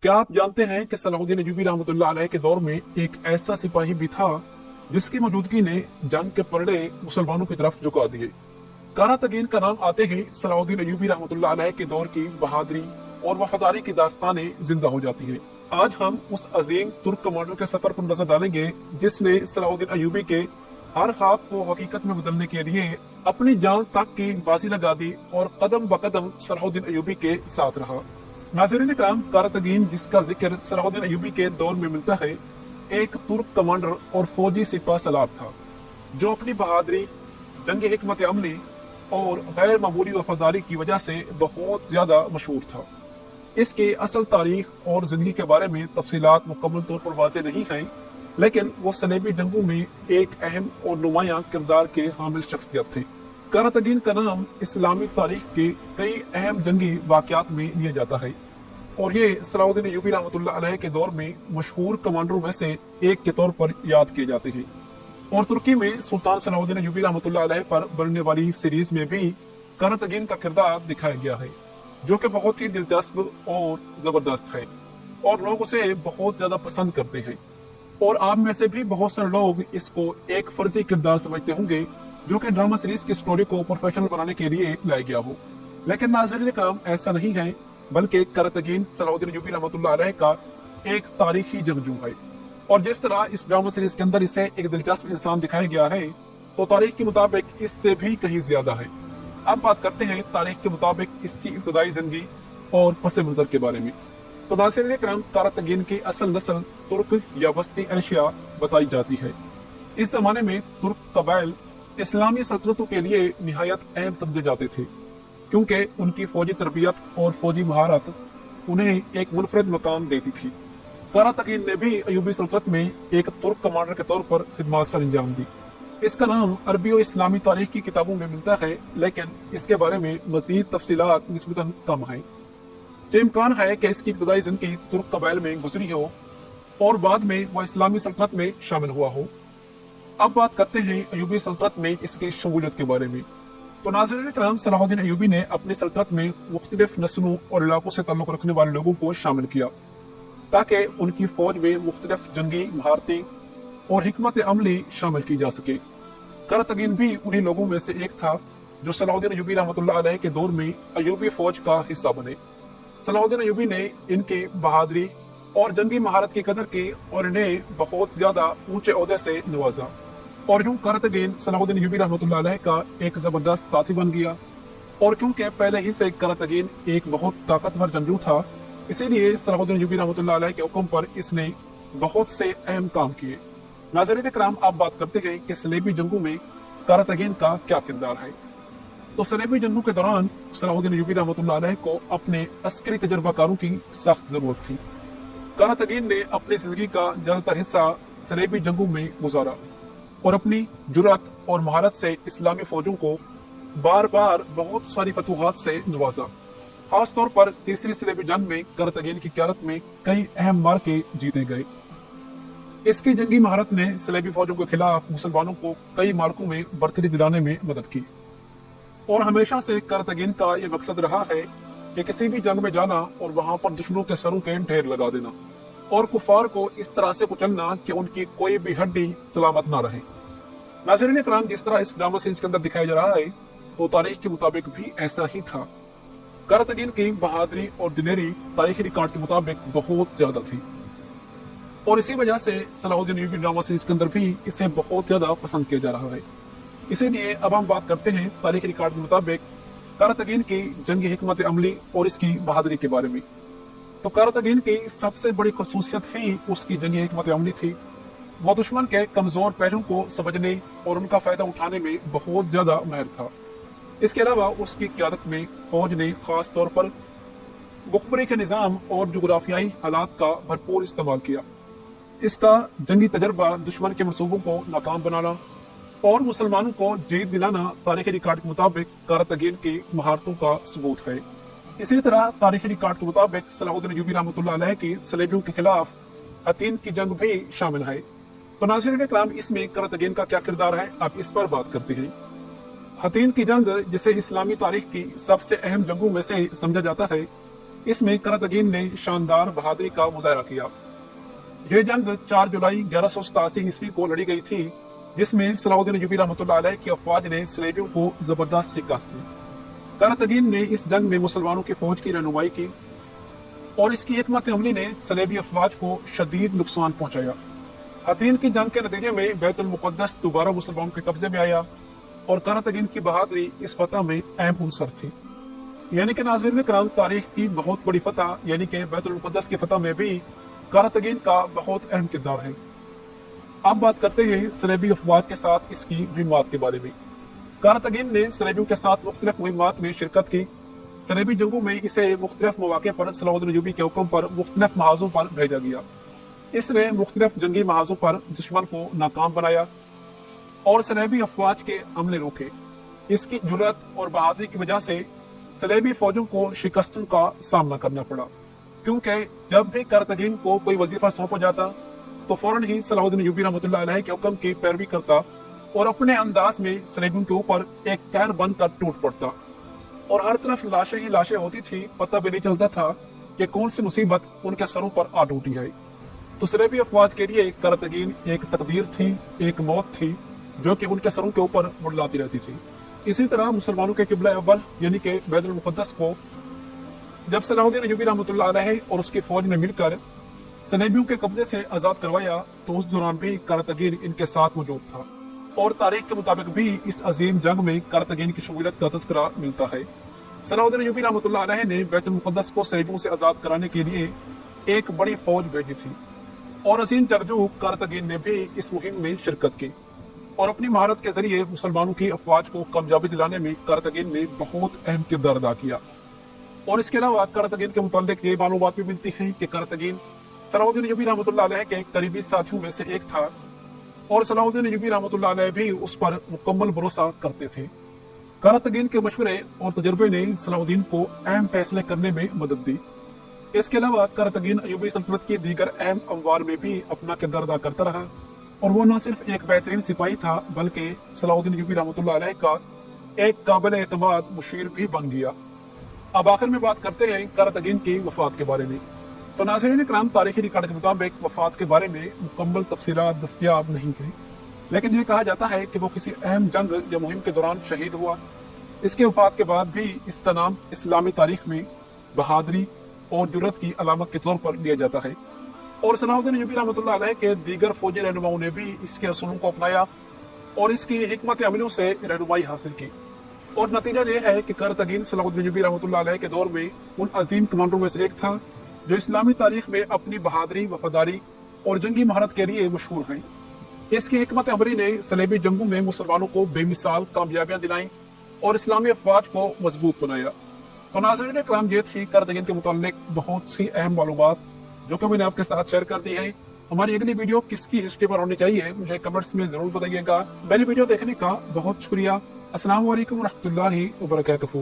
کیا آپ جانتے ہیں کہ صلاح الدین ایوبی رحمۃ اللہ علیہ کے دور میں ایک ایسا سپاہی بھی تھا جس کی موجودگی نے جنگ کے پرڑے مسلمانوں کی طرف جھکا دیے۔ قراتگین کا نام آتے ہی صلاح الدین ایوبی رحمۃ اللہ علیہ کے دور کی بہادری اور وفاداری کی داستانیں زندہ ہو جاتی ہیں۔ آج ہم اس عظیم ترک کمانڈر کے سفر پر نظر ڈالیں گے جس نے صلاح الدین ایوبی کے ہر خواب کو حقیقت میں بدلنے کے لیے اپنی جان تک کی بازی لگا دی اور قدم بقدم صلاح الدین ایوبی کے ساتھ رہا۔ ناظرین کرام، قراتگین جس کا ذکر صلاح الدین ایوبی کے دور میں ملتا ہے، ایک ترک کمانڈر اور فوجی سپہ سالار تھا جو اپنی بہادری، جنگی حکمت عملی اور غیر معمولی وفاداری کی وجہ سے بہت زیادہ مشہور تھا۔ اس کی اصل تاریخ اور زندگی کے بارے میں تفصیلات مکمل طور پر واضح نہیں ہیں، لیکن وہ صلیبی جنگوں میں ایک اہم اور نمایاں کردار کے حامل شخصیت تھے۔ قراتگین کا نام اسلامی تاریخ کے کئی اہم جنگی واقعات میں لیا جاتا ہے اور یہ صلاح الدین ایوبی رحمۃ اللہ علیہ کے دور میں مشہور کمانڈروں میں سے ایک کے طور پر یاد کیے جاتے ہیں۔ اور ترکی میں سلطان صلاح الدین ایوبی رحمۃ اللہ علیہ پر بننے والی سیریز میں بھی قراتگین کا کردار دکھایا گیا ہے، جو کہ بہت ہی دلچسپ اور زبردست ہے اور لوگ اسے بہت زیادہ پسند کرتے ہیں۔ اور آپ میں سے بھی بہت سارے لوگ اس کو ایک فرضی کردار سمجھتے ہوں گے جو کہ ڈرامہ سیریز کی سٹوری کو پروفیشنل بنانے کے لیے لایا گیا ہو، لیکن ناظرین کرام ایسا نہیں ہے، بلکہ قراتگین صلاح الدین ایوبی رحمۃ اللہ علیہ کا ایک تاریخی جنگجو ہے۔ اور جس طرح اس ڈرامہ سیریز کے اندر اسے ایک دلچسپ انسان دکھایا گیا ہے، تو تاریخ کے مطابق اس سے بھی کہیں زیادہ ہے۔ اب بات کرتے ہیں تاریخ کے مطابق اس کی ابتدائی زندگی اور پس منظر کے بارے میں۔ تو ناظرین کرام، قراتگین کی اصل نسل ترک یا وسطی ایشیا بتائی جاتی ہے۔ اس زمانے میں ترک قبائل اسلامی سلطنتوں کے لیے نہایت اہم سمجھے جاتے تھے، کیونکہ ان کی فوجی تربیت اور فوجی مہارت انہیں ایک منفرد مقام دیتی تھی۔ قراتگین نے بھی ایوبی سلطنت میں ایک ترک کمانڈر کے طور پر خدمات سر انجام دی۔ اس کا نام عربی و اسلامی تاریخ کی کتابوں میں ملتا ہے، لیکن اس کے بارے میں مزید تفصیلات نسبتاً کم ہیں۔ یہ امکان ہے کہ اس کی ابتدائی زندگی ترک قبائل میں گزری ہو اور بعد میں وہ اسلامی سلطنت میں شامل ہوا ہو۔ اب بات کرتے ہیں ایوبی سلطنت میں اس کی شمولیت کے بارے میں۔ تو ناظرین کرام، صلاح الدین ایوبی نے اپنی سلطنت میں مختلف نسلوں اور علاقوں سے تعلق رکھنے والے لوگوں کو شامل کیا تاکہ ان کی فوج میں مختلف جنگی مہارتیں اور حکمت عملی شامل کی جا سکے۔ قراتگین بھی انہی لوگوں میں سے ایک تھا جو صلاح الدین ایوبی رحمۃ اللہ علیہ کے دور میں ایوبی فوج کا حصہ بنے۔ صلاح الدین ایوبی نے ان کی بہادری اور جنگی مہارت کی قدر کی اور انہیں بہت زیادہ اونچے عہدے سے نوازا، اور یوں قراتگین صلاح الدین ایوبی رحمۃ اللہ علیہ کا ایک زبردست ساتھی بن گیا۔ اور کیونکہ پہلے ہی سے قراتگین ایک بہت طاقتور جنگجو تھا، اسی لیے صلاح الدین ایوبی رحمۃ اللہ علیہ کے حکم پر اس نے بہت سے اہم کام کیے۔ ناظرین کرام، آپ بات کرتے ہیں کہ صلیبی جنگوں میں قراتگین کا کیا کردار ہے۔ تو صلیبی جنگوں کے دوران صلاح الدین ایوبی رحمۃ اللہ علیہ کو اپنے عسکری تجربہ کاروں کی سخت ضرورت تھی۔ قراتگین نے اپنی زندگی کا زیادہ تر حصہ صلیبی جنگوں میں گزارا اور اپنی جرأت اور مہارت سے اسلامی فوجوں کو بار بار بہت ساری فتوحات سے نوازا۔ خاص طور پر تیسری صلیبی جنگ میں قراتگین کی قیادت میں کئی اہم معرکے جیتے گئے۔ اس کی جنگی مہارت نے صلیبی فوجوں کے خلاف مسلمانوں کو کئی معرکوں میں برتری دلانے میں مدد کی، اور ہمیشہ سے قراتگین کا یہ مقصد رہا ہے کہ کسی بھی جنگ میں جانا اور وہاں پر دشمنوں کے سروں کے ڈھیر لگا دینا اور کفار کو اس طرح سے کچلنا کہ ان کی کوئی بھی ہڈی سلامت نہ رہے۔ ناظرین کرام، جس طرح اس ڈرامہ سیریز کے اندر دکھایا جا رہا ہے، وہ تاریخ کے مطابق بھی ایسا ہی تھا۔ قراتگین کی بہادری اور دلیری تاریخی ریکارڈ کے مطابق بہت زیادہ تھی، اور اسی وجہ سے صلاح الدین ایوبی ڈرامہ سیریز کے اندر بھی اسے بہت زیادہ پسند کیا جا رہا ہے۔ اسی لیے اب ہم بات کرتے ہیں تاریخی ریکارڈ کے مطابق قراتگین کی جنگی حکمت عملی اور اس کی بہادری کے بارے میں۔ تو قراتگین کی سب سے بڑی خصوصیت ہی اس کی جنگی حکمت عملی تھی۔ وہ دشمن کے کمزور پہلوؤں کو سمجھنے اور ان کا فائدہ اٹھانے میں بہت زیادہ ماہر تھا۔ اس کے علاوہ اس کی قیادت میں فوج نے خاص طور پر مخبری کے نظام اور جغرافیائی حالات کا بھرپور استعمال کیا۔ اس کا جنگی تجربہ دشمن کے منصوبوں کو ناکام بنانا اور مسلمانوں کو جیت دلانا تاریخی ریکارڈ کے مطابق قراتگین کی مہارتوں کا ثبوت ہے۔ اسی طرح تاریخی ریکارڈ کے مطابق صلاح الدین ایوبی رحمۃ اللہ علیہ کی صلیبیوں کے خلاف حطین کی جنگ بھی شامل ہے۔ تو ناظرین کرام، اس میں قراتگین کا کیا کردار ہے، آپ اس پر بات کرتے ہیں۔ حطین کی جنگ، جسے اسلامی تاریخ کی سب سے اہم جنگوں میں سے سمجھا جاتا ہے، اس میں کرتگین نے شاندار بہادری کا مظاہرہ کیا۔ یہ جنگ 4 جولائی 1187 عیسوی کو لڑی گئی تھی، جس میں صلاح الدین ایوبی رحمۃ اللہ علیہ کی افواج نے صلیبیوں کو زبردست شکست دی۔ کرتگین نے اس جنگ میں مسلمانوں کی فوج کی رہنمائی کی اور اس کی حکمت عملی نے صلیبی افواج کو شدید نقصان پہنچایا۔ حطین کی جنگ کے نتیجے میں بیت المقدس دوبارہ مسلمانوں کے قبضے میں آیا اور کرتگین کی بہادری اس فتح میں اہم عنصر تھی۔ یعنی کہ ناظرین کرام، تاریخ کی بہت بڑی فتح یعنی کہ بیت المقدس کی فتح میں بھی کرتگین کا بہت اہم کردار ہے۔ اب بات کرتے ہیں صلیبی افواج کے ساتھ اس کی مہمات کے بارے میں۔ کرتگین نے صلیبیوں کے ساتھ مختلف مہمات میں شرکت کی۔ صلیبی جنگوں میں اسے مختلف مواقع پر صلاح الدین ایوبی کے حکم پر مختلف محاذوں پر بھیجا گیا۔ اس نے مختلف جنگی محاذوں پر دشمن کو ناکام بنایا اور صلیبی افواج کے حملے روکے۔ اس کی جرأت اور بہادری کی وجہ سے صلیبی فوجوں کو شکستوں کا سامنا کرنا پڑا، کیونکہ جب بھی کرتگین کو کوئی وظیفہ سونپا جاتا تو فوراً ہی صلاح الدین ایوبی رحمۃ اللہ علیہ کے حکم کی پیروی کرتا اور اپنے انداز میں صلیبیوں کے اوپر ایک قہر بن کر ٹوٹ پڑتا، اور ہر طرف لاشیں ہی لاشیں ہوتی تھی، پتہ بھی نہیں چلتا تھا کہ کون سی مصیبت ان کے سروں پر آ ٹوٹی ہے۔ تو صلیبی افواج کے لیے کرتگین ایک تقدیر تھی، ایک موت تھی جو کہ ان کے سروں کے اوپر منڈلاتی رہتی تھی۔ اسی طرح مسلمانوں کے قبلہ اول یعنی کہ بیت المقدس کو جب صلاح الدین ایوبی رحمۃ اللہ علیہ اور اس کی فوج نے مل کر صلیبیوں کے قبضے سے آزاد کروایا تو اس دوران بھی کرتگین ان کے ساتھ موجود تھا، اور تاریخ کے مطابق بھی اس عظیم جنگ میں کرتگین کی شمولیت کا تذکرہ ملتا ہے۔ صلاح الدین ایوبی رحمۃ اللہ علیہ نے بیت المقدس کو صلیبیوں سے آزاد کرانے کے لیے ایک بڑی فوج بھیجی تھی، اور عظیم جنگجو کرتگین نے بھی اس مہم میں شرکت کی، اور اپنی مہارت کے ذریعے مسلمانوں کی افواج کو کامیابی دلانے میں کرتگین نے بہت اہم کردار ادا کیا۔ اور اس کے علاوہ کرتگین کے متعلق یہ معلومات بھی ملتی ہیں کہ کرتگین صلاح الدین ایوبی رحمۃ اللہ علیہ کے قریبی ساتھیوں میں سے ایک تھا، اور صلاح الدین ایوبی رحمۃ اللہ علیہ بھی اس پر مکمل بھروسہ کرتے تھے۔ کرتگین کے مشورے اور تجربے نے صلاح الدین کو اہم فیصلے کرنے میں مدد دی۔ اس کے علاوہ کرتگین ایوبی سلطنت کی دیگر اہم اموار میں بھی اپنا کردار ادا کرتا رہا، اور وہ نہ صرف ایک بہترین سپاہی تھا بلکہ صلاح الدین ایوبی رحمۃ اللہ علیہ کا ایک قابل اعتماد مشیر بھی بن گیا۔ اب آخر میں بات کرتے ہیں کرتگین کی وفات کے بارے میں۔ تو ناظرین کرام، تاریخی ریکارڈ کے مطابق وفات کے بارے میں مکمل تفصیلات دستیاب نہیں ہیں، لیکن یہ کہا جاتا ہے کہ وہ کسی اہم جنگ یا مہم کے دوران شہید ہوا۔ اس کے وفات کے بعد بھی اس کا نام اسلامی تاریخ میں بہادری اور جرأت کی علامت کے طور پر لیا جاتا ہے، اور صلاح الدین ایوبی رحمۃ اللہ علیہ کے دیگر فوجی رہنماؤں نے بھی اس کے اصولوں کو اپنایا اور اس کی حکمت عملیوں سے رہنمائی حاصل کی، اور نتیجہ یہ ہے کہ کرتگین صلاح الدین ایوبی رحمۃ اللہ علیہ کے دور میں ان عظیم کمانڈروں میں سے ایک تھا جو اسلامی تاریخ میں اپنی بہادری، وفاداری اور جنگی مہارت کے لیے مشہور ہیں۔ اس کی حکمت عملی نے صلیبی جنگوں میں مسلمانوں کو بے مثال کامیابیاں دلائیں اور اسلامی افواج کو مضبوط بنایا۔ تو ناظرین کرام، یہ تھی کرتگین کے متعلق بہت سی اہم معلومات جو کہ میں نے آپ کے ساتھ شیئر کر دی ہے۔ ہماری اگلی ویڈیو کس کی ہسٹری پر ہونی چاہیے مجھے کمنٹس میں ضرور بتائیے گا۔ میری ویڈیو دیکھنے کا بہت شکریہ۔ السلام علیکم ورحمۃ اللہ وبرکاتہ۔